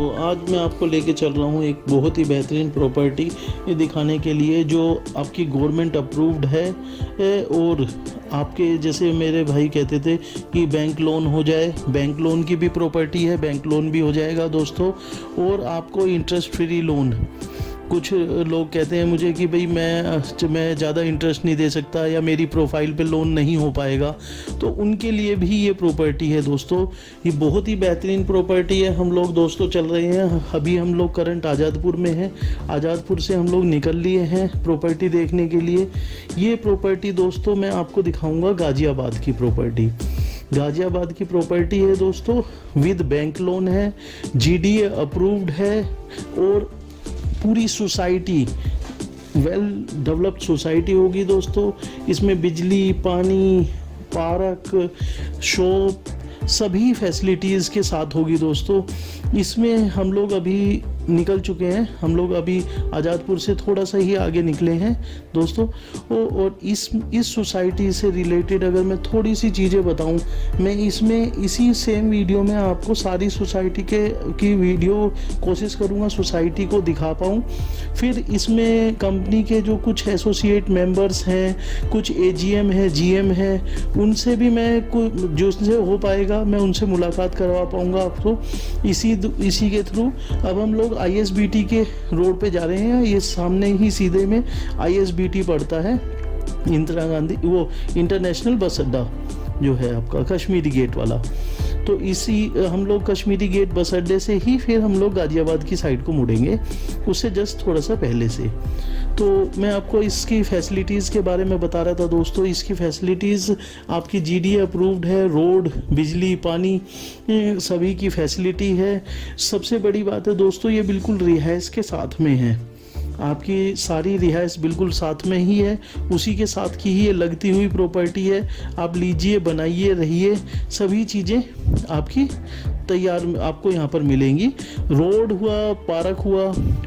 तो आज मैं आपको लेके चल रहा हूँ एक बहुत ही बेहतरीन प्रॉपर्टी ये दिखाने के लिए जो आपकी गवर्नमेंट अप्रूव्ड है और आपके जैसे मेरे भाई कहते थे कि बैंक लोन हो जाए, बैंक लोन की भी प्रॉपर्टी है, बैंक लोन भी हो जाएगा दोस्तों। और आपको इंटरेस्ट फ्री लोन, कुछ लोग कहते हैं मुझे कि भाई मैं ज़्यादा इंटरेस्ट नहीं दे सकता या मेरी प्रोफाइल पे लोन नहीं हो पाएगा, तो उनके लिए भी ये प्रॉपर्टी है दोस्तों। ये बहुत ही बेहतरीन प्रॉपर्टी है। हम लोग दोस्तों चल रहे हैं, अभी हम लोग करंट आज़ादपुर में हैं। आज़ादपुर से हम लोग निकल लिए हैं प्रॉपर्टी देखने के लिए। ये प्रॉपर्टी दोस्तों मैं आपको दिखाऊंगा गाज़ियाबाद की प्रॉपर्टी। गाज़ियाबाद की प्रॉपर्टी है दोस्तों, विद बैंक लोन है, जीडीए अप्रूव्ड है और पूरी सोसाइटी वेल डेवलप्ड सोसाइटी होगी दोस्तों। इसमें बिजली, पानी, पार्क, शॉप सभी फैसिलिटीज़ के साथ होगी दोस्तों। इसमें हम लोग अभी निकल चुके हैं, हम लोग अभी आज़ादपुर से थोड़ा सा ही आगे निकले हैं दोस्तों। और इस सोसाइटी से रिलेटेड अगर मैं थोड़ी सी चीज़ें बताऊं, मैं इसमें इसी सेम वीडियो में आपको सारी सोसाइटी की वीडियो कोशिश करूंगा सोसाइटी को दिखा पाऊं। फिर इसमें कंपनी के जो कुछ एसोसिएट मेंबर्स हैं, कुछ एजीएम है, जीएम है, उनसे भी मैं जिससे हो पाएगा मैं उनसे मुलाकात करवा पाऊंगा आपको इसी के थ्रू। अब हम लोग आईएसबीटी के रोड पे जा रहे हैं। ये सामने ही सीधे में आईएसबीटी पड़ता है, इंदिरा गांधी वो इंटरनेशनल बस अड्डा जो है आपका कश्मीरी गेट वाला। तो इसी हम लोग कश्मीरी गेट बस अड्डे से ही फिर हम लोग गाज़ियाबाद की साइड को मुड़ेंगे, उससे जस्ट थोड़ा सा पहले से। तो मैं आपको इसकी फैसिलिटीज़ के बारे में बता रहा था दोस्तों। इसकी फैसिलिटीज़ आपकी जीडीए अप्रूव्ड है, रोड, बिजली, पानी सभी की फैसिलिटी है। सबसे बड़ी बात है दोस्तों, ये बिल्कुल रिहाइश के साथ में है। आपकी सारी रिहाइश बिल्कुल साथ में ही है, उसी के साथ की ही ये लगती हुई प्रॉपर्टी है। आप लीजिए, बनाइए, रहिए, सभी चीज़ें आपकी तैयार आपको यहाँ पर मिलेंगी। रोड हुआ,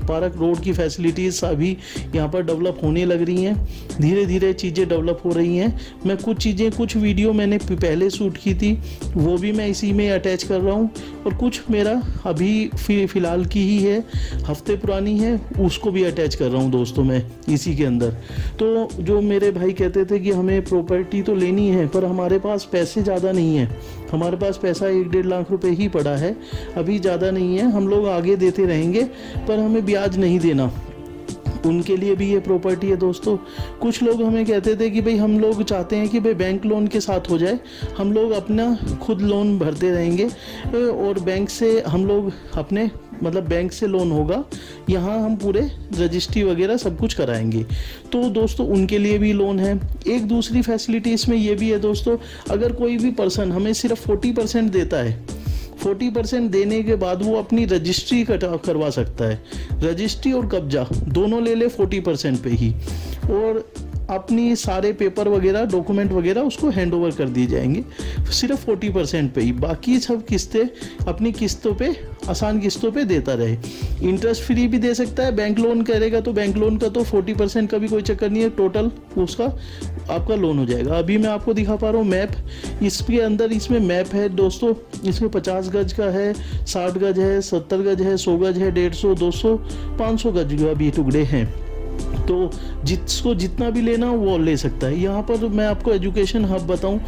पार्क रोड की फैसिलिटीज़ अभी यहाँ पर डेवलप होने लग रही हैं, धीरे धीरे चीज़ें डेवलप हो रही हैं। मैं कुछ वीडियो मैंने पहले शूट की थी, वो भी मैं इसी में अटैच कर रहा हूँ, और कुछ मेरा अभी फ़िलहाल की ही है, हफ्ते पुरानी है, उसको भी अटैच कर रहा हूँ दोस्तों मैं इसी के अंदर। तो जो मेरे भाई कहते थे कि हमें प्रॉपर्टी तो लेनी है पर हमारे पास पैसे ज़्यादा नहीं है, हमारे पास पैसा 1-1.5 लाख रुपए ही पड़ा है, अभी ज़्यादा नहीं है, हम लोग आगे देते रहेंगे पर हमें ब्याज नहीं देना, उनके लिए भी ये प्रॉपर्टी है दोस्तों। कुछ लोग हमें कहते थे कि भाई हम लोग चाहते हैं कि भाई बैंक लोन के साथ हो जाए, हम लोग अपना खुद लोन भरते रहेंगे और बैंक से हम लोग अपने मतलब बैंक से लोन होगा, यहाँ हम पूरे रजिस्ट्री वगैरह सब कुछ कराएंगे। तो दोस्तों उनके लिए भी लोन है। एक दूसरी फैसिलिटी इसमें ये भी है दोस्तों, अगर कोई भी पर्सन हमें सिर्फ 40% देता है, 40% देने के बाद वो अपनी रजिस्ट्री करवा सकता है, रजिस्ट्री और कब्जा दोनों ले ले 40% पे ही, और अपनी सारे पेपर वगैरह, डॉक्यूमेंट वगैरह उसको हैंड ओवर कर दिए जाएंगे सिर्फ 40% पे ही। बाकी सब किस्तें अपनी किस्तों पे, आसान किस्तों पे देता रहे। इंटरेस्ट फ्री भी दे सकता है, बैंक लोन करेगा तो बैंक लोन का तो 40% का भी कोई चक्कर नहीं है, टोटल उसका आपका लोन हो जाएगा। अभी मैं आपको दिखा पा रहा हूँ मैप, इसके अंदर इसमें मैप है दोस्तों। इसमें 50 गज का है, 60 गज है, 70 गज है, 100 गज है, 150, 200, 500 गज का भी टुकड़े हैं। तो जिसको जितना भी लेना वो ले सकता है। यहाँ पर मैं आपको एजुकेशन हब बताऊँ,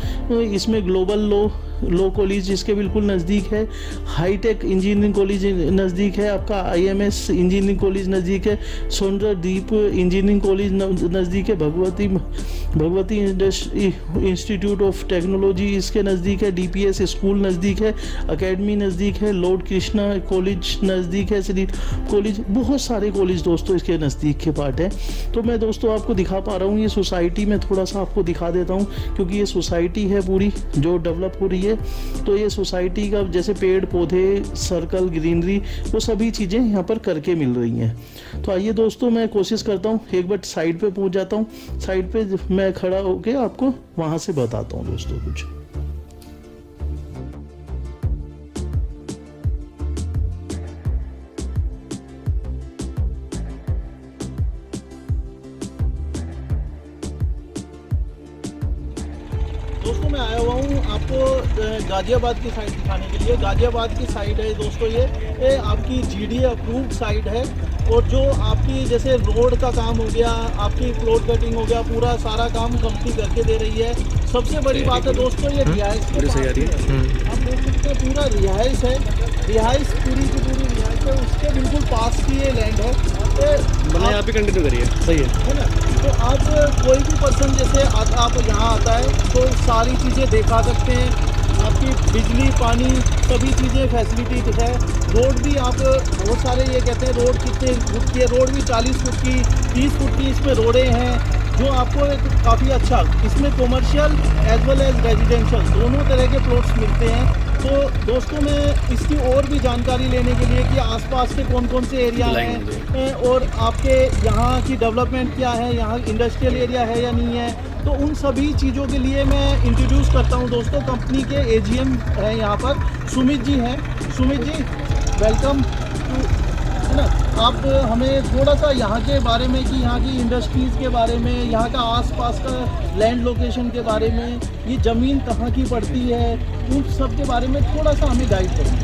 इसमें ग्लोबल लॉ कॉलेज इसके बिल्कुल नज़दीक है, हाईटेक इंजीनियरिंग कॉलेज नज़दीक है, आपका आईएमएस इंजीनियरिंग कॉलेज नज़दीक है, सोनद्वीप इंजीनियरिंग कॉलेज नज़दीक है, भगवती इंस्टीट्यूट ऑफ टेक्नोलॉजी इसके नज़दीक है, डीपीएस स्कूल नज़दीक है, एकेडमी नज़दीक है, लॉर्ड कृष्णा कॉलेज नज़दीक है, श्री कॉलेज, बहुत सारे कॉलेज दोस्तों इसके नज़दीक के पार्ट है। तो मैं दोस्तों आपको दिखा पा रहा हूँ ये सोसाइटी में, थोड़ा सा आपको दिखा देता हूँ क्योंकि ये सोसाइटी है पूरी जो डेवलप हो रही है। तो ये सोसाइटी का जैसे पेड़ पौधे, सर्कल, ग्रीनरी, वो सभी चीज़ें यहाँ पर करके मिल रही हैं। तो आइए दोस्तों मैं कोशिश करता हूँ, एक बार साइड पे पहुँच जाता हूँ, साइड पे मैं खड़ा होकर आपको वहाँ से बताता हूँ दोस्तों कुछ। दोस्तों मैं आया हुआ हूँ आपको गाज़ियाबाद की साइड दिखाने के लिए। गाज़ियाबाद की साइड है दोस्तों, ये आपकी जीडीए अप्रूव्ड साइड है। और जो आपकी जैसे रोड का काम हो गया, आपकी प्लॉट कटिंग हो गया, पूरा सारा काम कंपनी करके दे रही है। सबसे बड़ी बात है दोस्तों, ये रिहाइश के पास ही है। आप देख सकते हैं पूरा रिहाइश है, रिहाइश पूरी की पूरी रिहाइश है, उसके बिल्कुल पास की ये लैंड है। बना यहाँ पे कंटिन्यू करिए, सही है ना। तो आप कोई भी पर्सन जैसे आप यहाँ आता है तो सारी चीज़ें दिखा सकते हैं। आपकी बिजली पानी सभी चीज़ें फैसिलिटी है। रोड भी आप बहुत सारे ये कहते हैं रोड कितने फुट की है, रोड भी 40 फुट की 30 फुट की इसमें रोडें हैं, जो आपको एक काफ़ी अच्छा इसमें commercial as well as residential दोनों तरह के प्लॉट्स मिलते हैं। तो दोस्तों मैं इसकी और भी जानकारी लेने के लिए कि आसपास के कौन कौन से एरिया हैं और आपके यहाँ की डेवलपमेंट क्या है, यहाँ इंडस्ट्रियल एरिया है या नहीं है, तो उन सभी चीज़ों के लिए मैं इंट्रोड्यूस करता हूँ दोस्तों। कंपनी के एजीएम हैं यहाँ पर, सुमित जी हैं। सुमित जी वेलकम टू, है ना। आप हमें थोड़ा सा यहाँ के बारे में कि यहाँ की इंडस्ट्रीज़ के बारे में, यहाँ का आसपास का लैंड लोकेशन के बारे में, ये ज़मीन कहाँ की पड़ती है, उन सब के बारे में थोड़ा सा हमें गाइड करें।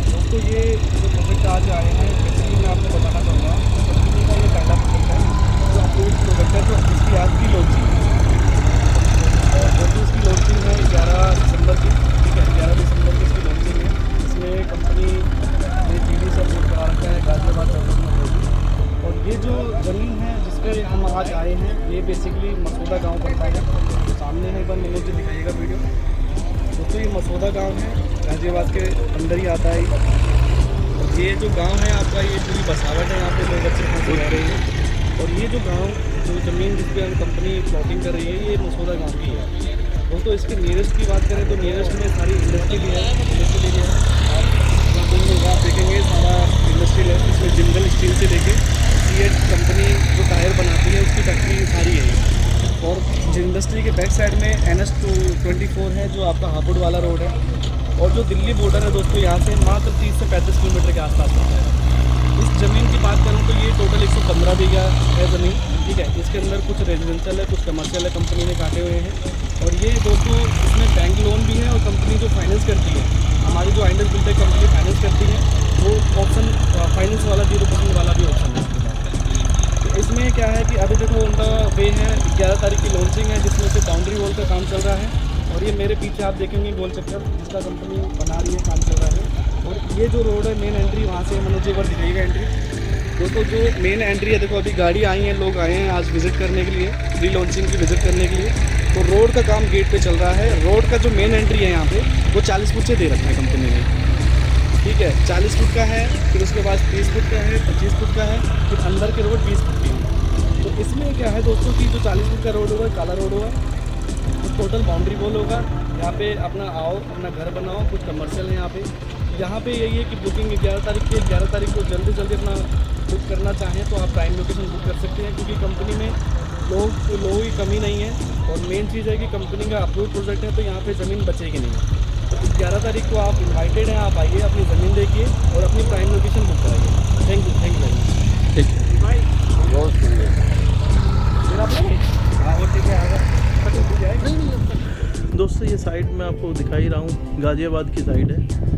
दोस्तों ये जो प्रोजेक्ट आज आए हैं, बेसिकली मैं आपको बताना चाहूँगा कंपनी का ये पहला प्रोजेक्ट है जो अप्रूव्ड प्रोजेक्ट है, जो इसकी आज की लॉन्चिंग है। जो इसकी लॉन्चिंग है 11 दिसंबर की, ठीक है, 11 दिसंबर की इसकी लॉन्चिंग है। इसमें कंपनी ने जीडी से अप्रूव करा रखा है, गाज़ियाबाद डेवलपमेंट होगी। और ये जो ज़मीन है जिस पर हम आज आए हैं, ये बेसिकली मसूदा गाँव पड़ता है। सामने है, एक बार मनोज जी दिखाइएगा वीडियो। दोस्तों ये मसूदा गांव है, गाज़ियाबाद के अंदर ही आता है। और ये जो गांव है आपका, ये पूरी बसावट है, यहाँ पे लोग अच्छे खासे रह रहे हैं। और ये जो गांव, जो ज़मीन जिस पर कंपनी प्लॉटिंग कर रही है, ये मसूदा गांव की है। दोस्तों इसके नियरेस्ट की बात करें तो नियरेस्ट में सारी इंडस्ट्री भी है, इंडस्ट्री एरिया है। आप देखेंगे सारा इंडस्ट्रियल है, इसमें जिंदल स्टील से लेके सीएट कंपनी जो टायर बनाती है उसकी फैक्ट्री सारी है। और इंडस्ट्री के बैक साइड में NH-24 है जो आपका हापुड़ वाला रोड है। और जो दिल्ली बॉर्डर है दोस्तों, यहाँ से मात्र 30 से 35 किलोमीटर के आसपास पड़ता है। इस ज़मीन की बात करूँ तो ये टोटल 115 बीघा है ज़मीन, ठीक है। इसके अंदर कुछ रेजिडेंशियल है, कुछ कमर्शियल है, कंपनी ने काटे हुए हैं। और ये दोस्तों इसमें बैंक लोन भी है, और कंपनी जो फाइनेंस करती है, हमारी जो आइंडस बिल्डर कंपनी फाइनेंस करती है, वो ऑप्शन फाइनेंस वाला 0% वाला भी ऑप्शन है इसके पास। तो इसमें क्या है कि अभी देखो उनका वे है 11 तारीख की लॉन्चिंग है, जिसमें से बाउंड्री वॉल का काम चल रहा है। और ये मेरे पीछे आप देखेंगे गोल चक्कर जिसका कंपनी बना रही है, काम चल रहा है। और ये जो रोड है मेन एंट्री वहाँ से मनोज जी पर दिखाइएगा एंट्री। दोस्तों जो मेन एंट्री है, देखो अभी गाड़ी आई है, लोग आए हैं आज विज़िट करने के लिए, प्री लॉन्चिंग की विज़िट करने के लिए। तो रोड का काम गेट पे चल रहा है। रोड का जो मेन एंट्री है यहाँ पे वो 40 फुट से दे रखा है कंपनी ने, ठीक है। 40 फुट का है, फिर उसके बाद 30 फुट का है, 25 फुट का है, फिर अंदर के रोड 20 फुट की है। तो इसमें क्या है दोस्तों कि जो 40 फुट का रोड होगा, काला रोड होगा, तो टोटल बाउंड्री वॉल होगा। यहाँ पे अपना आओ, अपना घर बनाओ, कुछ कमर्शियल है यहाँ पे। यहाँ पे यही है कि बुकिंग 11 तारीख को जल्दी जल्दी अपना बुक करना चाहें तो आप प्राइम लोकेशन बुक कर सकते हैं, क्योंकि कंपनी में लोगों की कमी नहीं है। और मेन चीज़ है कि कंपनी का अप्रूव प्रोजेक्ट है, तो यहाँ पे ज़मीन बचेगी नहीं। तो 11 तारीख को आप इन्वाइटेड हैं, आप आइए, अपनी ज़मीन देखिए और अपनी प्राइम लोकेशन बुक कराइए। Thank you very much. ठीक है भाई बहुत फिर आप हाँ वो ठीक है, दोस्तों ये साइड मैं आपको दिखा ही रहा हूँ, गाज़ियाबाद की साइड है।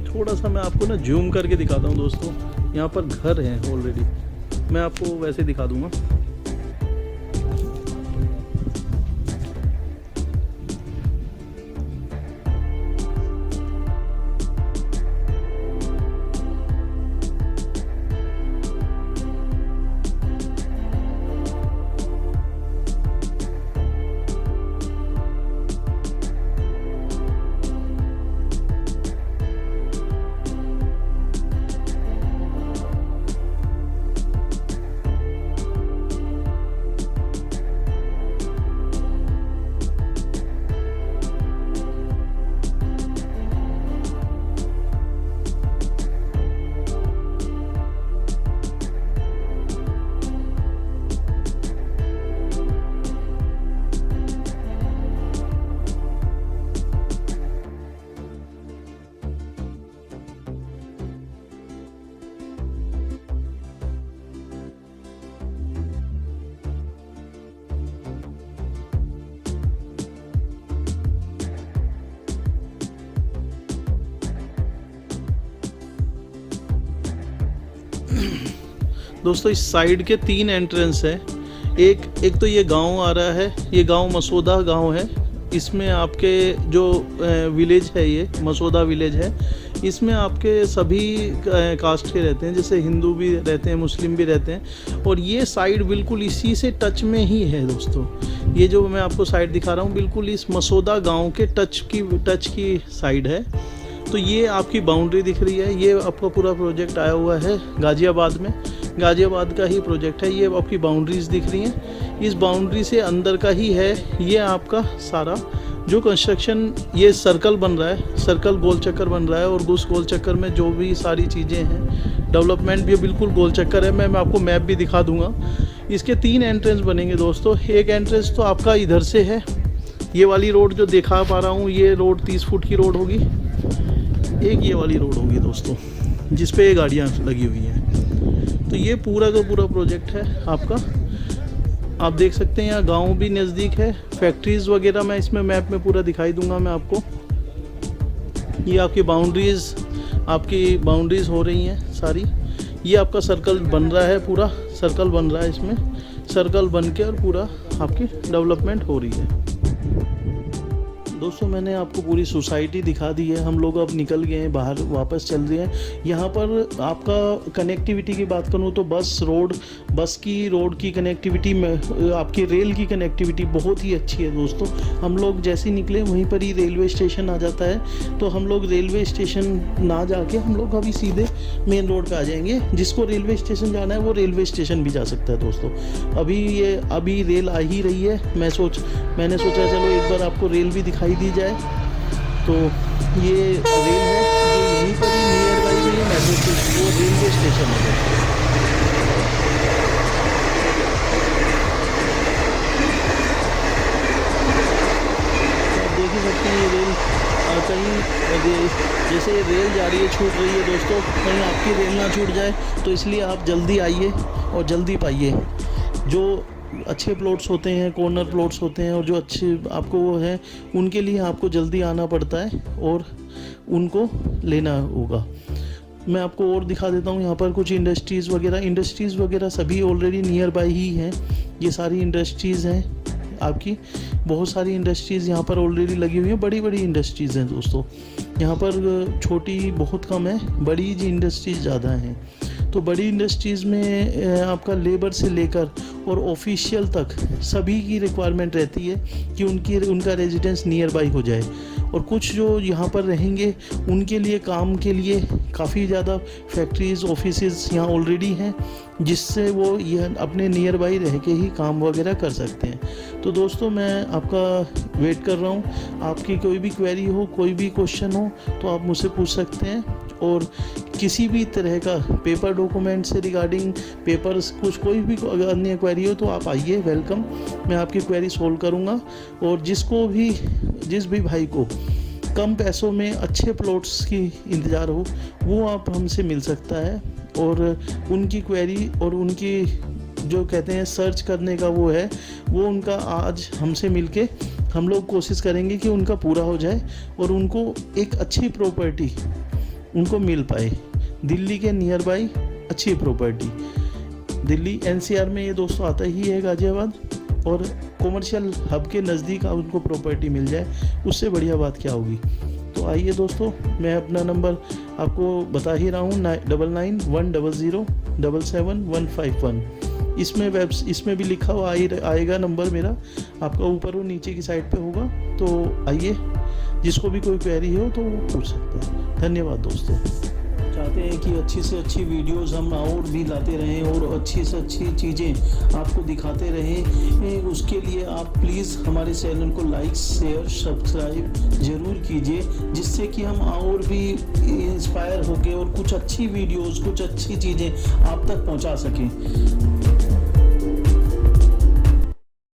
थोड़ा सा मैं आपको ना जूम करके दिखाता हूँ दोस्तों। यहाँ पर घर हैं ऑलरेडी, मैं आपको वैसे दिखा दूँगा। दोस्तों इस साइड के 3 एंट्रेंस है। एक तो ये गांव आ रहा है, ये गांव मसौदा गांव है। इसमें आपके जो विलेज है, ये मसौदा विलेज है, इसमें आपके सभी कास्ट के रहते हैं, जैसे हिंदू भी रहते हैं, मुस्लिम भी रहते हैं। और ये साइड बिल्कुल इसी से टच में ही है दोस्तों। ये जो मैं आपको साइड दिखा रहा हूँ बिल्कुल इस मसौदा गांव के टच की साइड है। तो ये आपकी बाउंड्री दिख रही है। ये आपका पूरा प्रोजेक्ट आया हुआ है गाज़ियाबाद में, गाज़ियाबाद का ही प्रोजेक्ट है। ये आपकी बाउंड्रीज दिख रही हैं, इस बाउंड्री से अंदर का ही है ये आपका सारा जो कंस्ट्रक्शन। ये सर्कल बन रहा है, सर्कल गोल चक्कर बन रहा है, और उस गोल चक्कर में जो भी सारी चीज़ें हैं, डेवलपमेंट भी बिल्कुल गोल चक्कर है। मैं आपको मैप भी दिखा दूंगा। इसके 3 एंट्रेंस बनेंगे दोस्तों। एक एंट्रेंस तो आपका इधर से है, ये वाली रोड जो दिखा पा रहा हूँ, ये रोड 30 फुट की रोड होगी। एक ये वाली रोड होगी दोस्तों, जिस पे ये गाड़ियाँ लगी हुई हैं। तो ये पूरा का पूरा प्रोजेक्ट है आपका। आप देख सकते हैं यहाँ गांव भी नज़दीक है, फैक्ट्रीज़ वगैरह मैं इसमें मैप में पूरा दिखाई दूंगा मैं आपको। ये आपकी बाउंड्रीज़ हो रही हैं सारी। ये आपका सर्कल बन रहा है, पूरा सर्कल बन रहा है, इसमें सर्कल बन के और पूरा आपकी डेवलपमेंट हो रही है। दोस्तों मैंने आपको पूरी सोसाइटी दिखा दी है। हम लोग अब निकल गए हैं बाहर, वापस चल रहे हैं। यहाँ पर आपका कनेक्टिविटी की बात करूँ तो बस की रोड की कनेक्टिविटी में आपकी रेल की कनेक्टिविटी बहुत ही अच्छी है दोस्तों। हम लोग जैसे ही निकले वहीं पर ही रेलवे स्टेशन आ जाता है। तो हम लोग रेलवे स्टेशन ना जाके हम लोग अभी सीधे मेन रोड पर आ जाएंगे। जिसको रेलवे स्टेशन जाना है वो रेलवे स्टेशन भी जा सकता है दोस्तों। अभी रेल आ ही रही है। मैंने सोचा चलो एक बार आपको रेल भी दिखाई दी जाए। तो ये रेल है, ये यहीं पर ही नियर बाई में मेट्रो स्टेशन, वो रेलवे स्टेशन है। आप देख ही सकते हैं ये रेल कहीं जैसे रेल जा रही है, छूट रही है दोस्तों, कहीं आपकी रेल ना छूट जाए। तो इसलिए आप जल्दी आइए और जल्दी पाइए। जो अच्छे प्लॉट्स होते हैं, कॉर्नर प्लॉट्स होते हैं, और जो अच्छे आपको वो है, उनके लिए आपको जल्दी आना पड़ता है और उनको लेना होगा। मैं आपको और दिखा देता हूँ। यहाँ पर कुछ इंडस्ट्रीज़ वगैरह सभी ऑलरेडी नियर बाई ही हैं। ये सारी इंडस्ट्रीज़ हैं आपकी, बहुत सारी इंडस्ट्रीज़ यहाँ पर ऑलरेडी लगी हुई हैं। बड़ी बड़ी इंडस्ट्रीज़ हैं दोस्तों यहाँ पर, छोटी बहुत कम है, बड़ी जी इंडस्ट्रीज़ ज़्यादा हैं। तो बड़ी इंडस्ट्रीज़ में आपका लेबर से लेकर और ऑफिशियल तक सभी की रिक्वायरमेंट रहती है कि उनका रेजिडेंस नियर बाई हो जाए। और कुछ जो यहाँ पर रहेंगे उनके लिए काम के लिए काफ़ी ज़्यादा फैक्ट्रीज़, ऑफिसेज़ यहाँ ऑलरेडी हैं, जिससे वो यह अपने नियर बाई रह के ही काम वगैरह कर सकते हैं। तो दोस्तों मैं आपका वेट कर रहा हूँ। आपकी कोई भी क्वेरी हो, कोई भी क्वेश्चन हो तो आप मुझसे पूछ सकते हैं। और किसी भी तरह का पेपर डॉक्यूमेंट से रिगार्डिंग पेपर्स कोई भी अन्य क्वेरी हो तो आप आइए, वेलकम। मैं आपकी क्वेरी सोल्व करूँगा। और जिस भी भाई को कम पैसों में अच्छे प्लॉट्स की इंतज़ार हो वो आप हमसे मिल सकता है। और उनकी क्वेरी और उनकी जो कहते हैं सर्च करने का वो है, वो उनका आज हमसे मिलके हम लोग कोशिश करेंगे कि उनका पूरा हो जाए और उनको एक अच्छी प्रॉपर्टी उनको मिल पाए। दिल्ली के नियर बाई अच्छी प्रॉपर्टी, दिल्ली एनसीआर में ये दोस्तों आता ही है गाज़ियाबाद, और कॉमर्शियल हब के नज़दीक उनको प्रॉपर्टी मिल जाए, उससे बढ़िया बात क्या होगी। तो आइए दोस्तों, मैं अपना नंबर आपको बता ही रहा हूँ, 9910077151। इसमें भी लिखा हुआ आएगा नंबर मेरा, आपका ऊपर और नीचे की साइड पे होगा। तो आइए, जिसको भी कोई क्वेरी हो तो वो पूछ सकते हैं। धन्यवाद दोस्तों। चाहते हैं कि अच्छी से अच्छी वीडियोस हम और भी लाते रहें और अच्छी से अच्छी चीज़ें आपको दिखाते रहें। उसके लिए आप प्लीज़ हमारे चैनल को लाइक, शेयर, सब्सक्राइब ज़रूर कीजिए, जिससे कि हम और भी इंस्पायर होकर और कुछ अच्छी वीडियोस, कुछ अच्छी चीज़ें आप तक पहुंचा सकें।